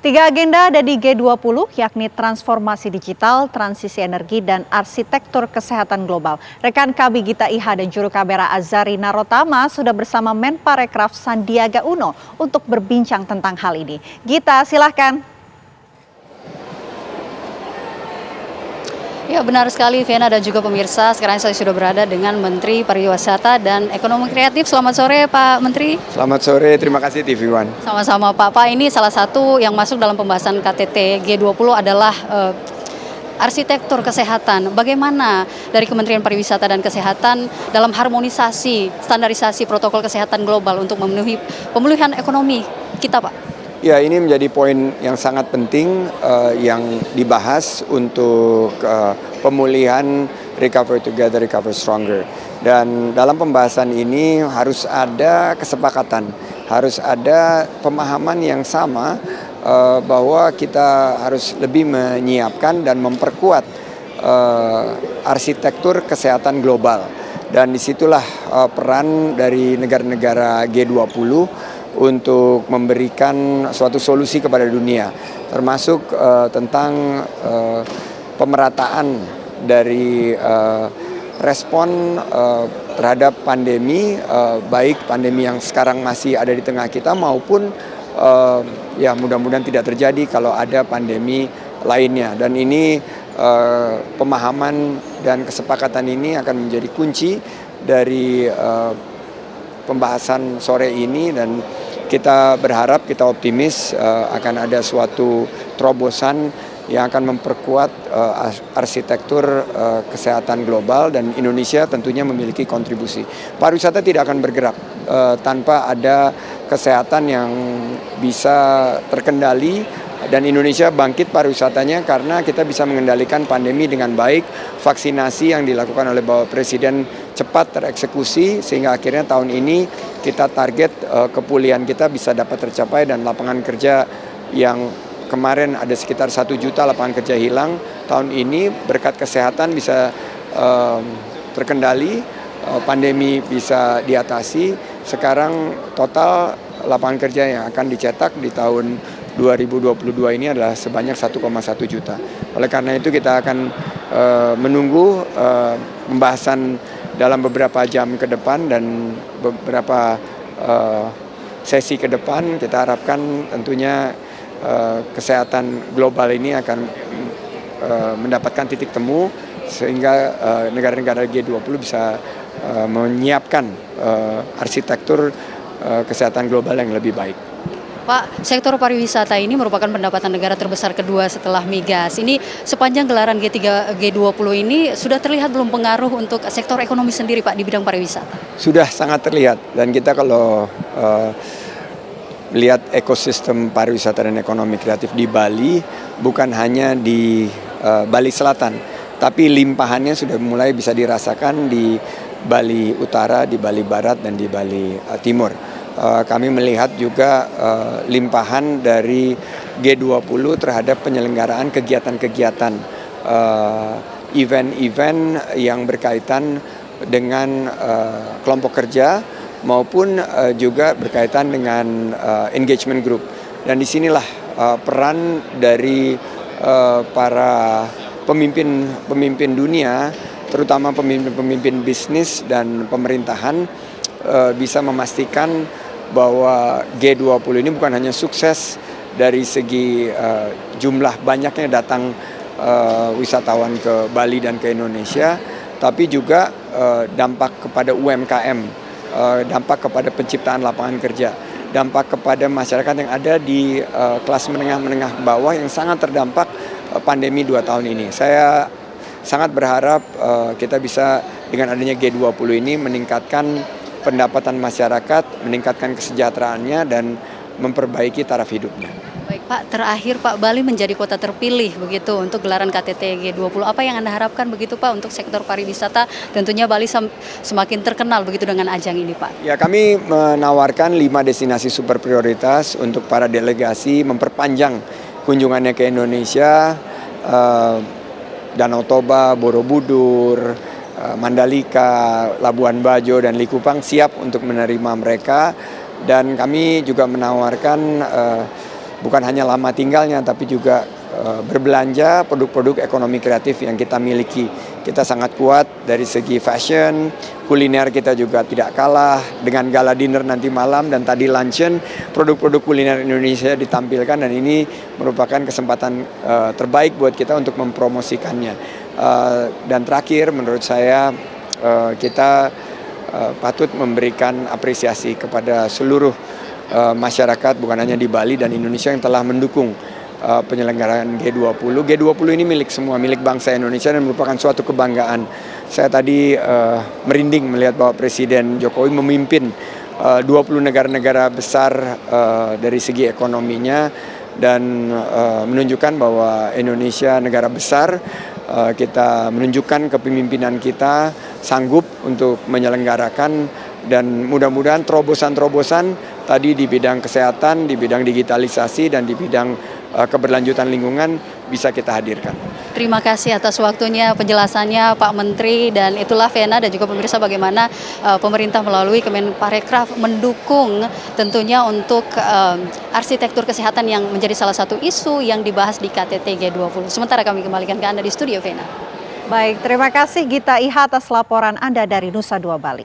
Tiga agenda ada di G20, yakni transformasi digital, transisi energi, dan arsitektur kesehatan global. Rekan kami Gita Iha dan juru kamera Azari Narotama sudah bersama Menparekraf Sandiaga Uno untuk berbincang tentang hal ini. Gita, silahkan. Ya, benar sekali Vena dan juga pemirsa. Sekarang saya sudah berada dengan Menteri Pariwisata dan Ekonomi Kreatif. Selamat sore Pak Menteri. Selamat sore, terima kasih TV One. Sama-sama Pak. Pak, ini salah satu yang masuk dalam pembahasan KTT G20 adalah arsitektur kesehatan. Bagaimana dari Kementerian Pariwisata dan Kesehatan dalam harmonisasi, standarisasi protokol kesehatan global untuk memenuhi pemulihan ekonomi kita Pak? Ya, ini menjadi poin yang sangat penting yang dibahas untuk pemulihan Recover Together, Recover Stronger. Dan dalam pembahasan ini harus ada kesepakatan, harus ada pemahaman yang sama bahwa kita harus lebih menyiapkan dan memperkuat arsitektur kesehatan global. Dan disitulah peran dari negara-negara G20 untuk memberikan suatu solusi kepada dunia, termasuk tentang pemerataan dari respon terhadap pandemi, baik pandemi yang sekarang masih ada di tengah kita maupun ya mudah-mudahan tidak terjadi kalau ada pandemi lainnya. Dan ini pemahaman dan kesepakatan ini akan menjadi kunci dari pembahasan sore ini, dan kita berharap, kita optimis akan ada suatu terobosan yang akan memperkuat arsitektur kesehatan global, dan Indonesia tentunya memiliki kontribusi. Pariwisata tidak akan bergerak tanpa ada kesehatan yang bisa terkendali, dan Indonesia bangkit pariwisatanya karena kita bisa mengendalikan pandemi dengan baik. Vaksinasi yang dilakukan oleh Bapak Presiden cepat tereksekusi, sehingga akhirnya tahun ini kita target kepulihan kita bisa dapat tercapai, dan lapangan kerja yang kemarin ada sekitar 1 juta lapangan kerja hilang, tahun ini berkat kesehatan bisa terkendali, pandemi bisa diatasi. Sekarang total lapangan kerja yang akan dicetak di tahun 2022 ini adalah sebanyak 1,1 juta. Oleh karena itu kita akan menunggu pembahasan dalam beberapa jam ke depan dan beberapa sesi ke depan. Kita harapkan tentunya kesehatan global ini akan mendapatkan titik temu, sehingga negara-negara G20 bisa menyiapkan arsitektur kesehatan global yang lebih baik. Pak, sektor pariwisata ini merupakan pendapatan negara terbesar kedua setelah migas. Ini sepanjang gelaran G20 ini sudah terlihat belum pengaruh untuk sektor ekonomi sendiri Pak di bidang pariwisata? Sudah sangat terlihat, dan kita kalau lihat ekosistem pariwisata dan ekonomi kreatif di Bali, bukan hanya di Bali Selatan, tapi limpahannya sudah mulai bisa dirasakan di Bali Utara, di Bali Barat, dan di Bali Timur. Kami melihat juga limpahan dari G20 terhadap penyelenggaraan kegiatan-kegiatan event-event yang berkaitan dengan kelompok kerja maupun juga berkaitan dengan engagement group. Dan disinilah peran dari para pemimpin dunia, terutama pemimpin bisnis dan pemerintahan, bisa memastikan bahwa G20 ini bukan hanya sukses dari segi jumlah banyaknya datang wisatawan ke Bali dan ke Indonesia, tapi juga dampak kepada UMKM, dampak kepada penciptaan lapangan kerja, dampak kepada masyarakat yang ada di kelas menengah bawah yang sangat terdampak pandemi 2 tahun ini. Saya sangat berharap kita bisa dengan adanya G20 ini meningkatkan pendapatan masyarakat, meningkatkan kesejahteraannya, dan memperbaiki taraf hidupnya. Baik Pak, terakhir Pak, Bali menjadi kota terpilih begitu untuk gelaran KTT G20. Apa yang Anda harapkan begitu Pak untuk sektor pariwisata? Tentunya Bali semakin terkenal begitu dengan ajang ini Pak. Ya, kami menawarkan 5 destinasi super prioritas untuk para delegasi memperpanjang kunjungannya ke Indonesia. Danau Toba, Borobudur, Mandalika, Labuan Bajo, dan Likupang siap untuk menerima mereka. Dan kami juga menawarkan bukan hanya lama tinggalnya, tapi juga berbelanja produk-produk ekonomi kreatif yang kita miliki. Kita sangat kuat dari segi fashion, kuliner kita juga tidak kalah dengan gala dinner nanti malam dan tadi luncheon, produk-produk kuliner Indonesia ditampilkan dan ini merupakan kesempatan terbaik buat kita untuk mempromosikannya. Dan terakhir menurut saya kita patut memberikan apresiasi kepada seluruh masyarakat bukan hanya di Bali dan Indonesia yang telah mendukung penyelenggaraan G20. G20 ini milik semua, milik bangsa Indonesia dan merupakan suatu kebanggaan. Saya tadi merinding melihat bahwa Presiden Jokowi memimpin 20 negara-negara besar dari segi ekonominya dan menunjukkan bahwa Indonesia negara besar, kita menunjukkan kepemimpinan kita sanggup untuk menyelenggarakan dan mudah-mudahan terobosan-terobosan tadi di bidang kesehatan, di bidang digitalisasi dan di bidang keberlanjutan lingkungan bisa kita hadirkan. Terima kasih atas waktunya, penjelasannya Pak Menteri, dan itulah Vena dan juga pemirsa bagaimana pemerintah melalui Kemenparekraf mendukung tentunya untuk arsitektur kesehatan yang menjadi salah satu isu yang dibahas di KTT G20. Sementara kami kembalikan ke Anda di studio, Vena. Baik, terima kasih Gita Iha atas laporan Anda dari Nusa Dua Bali.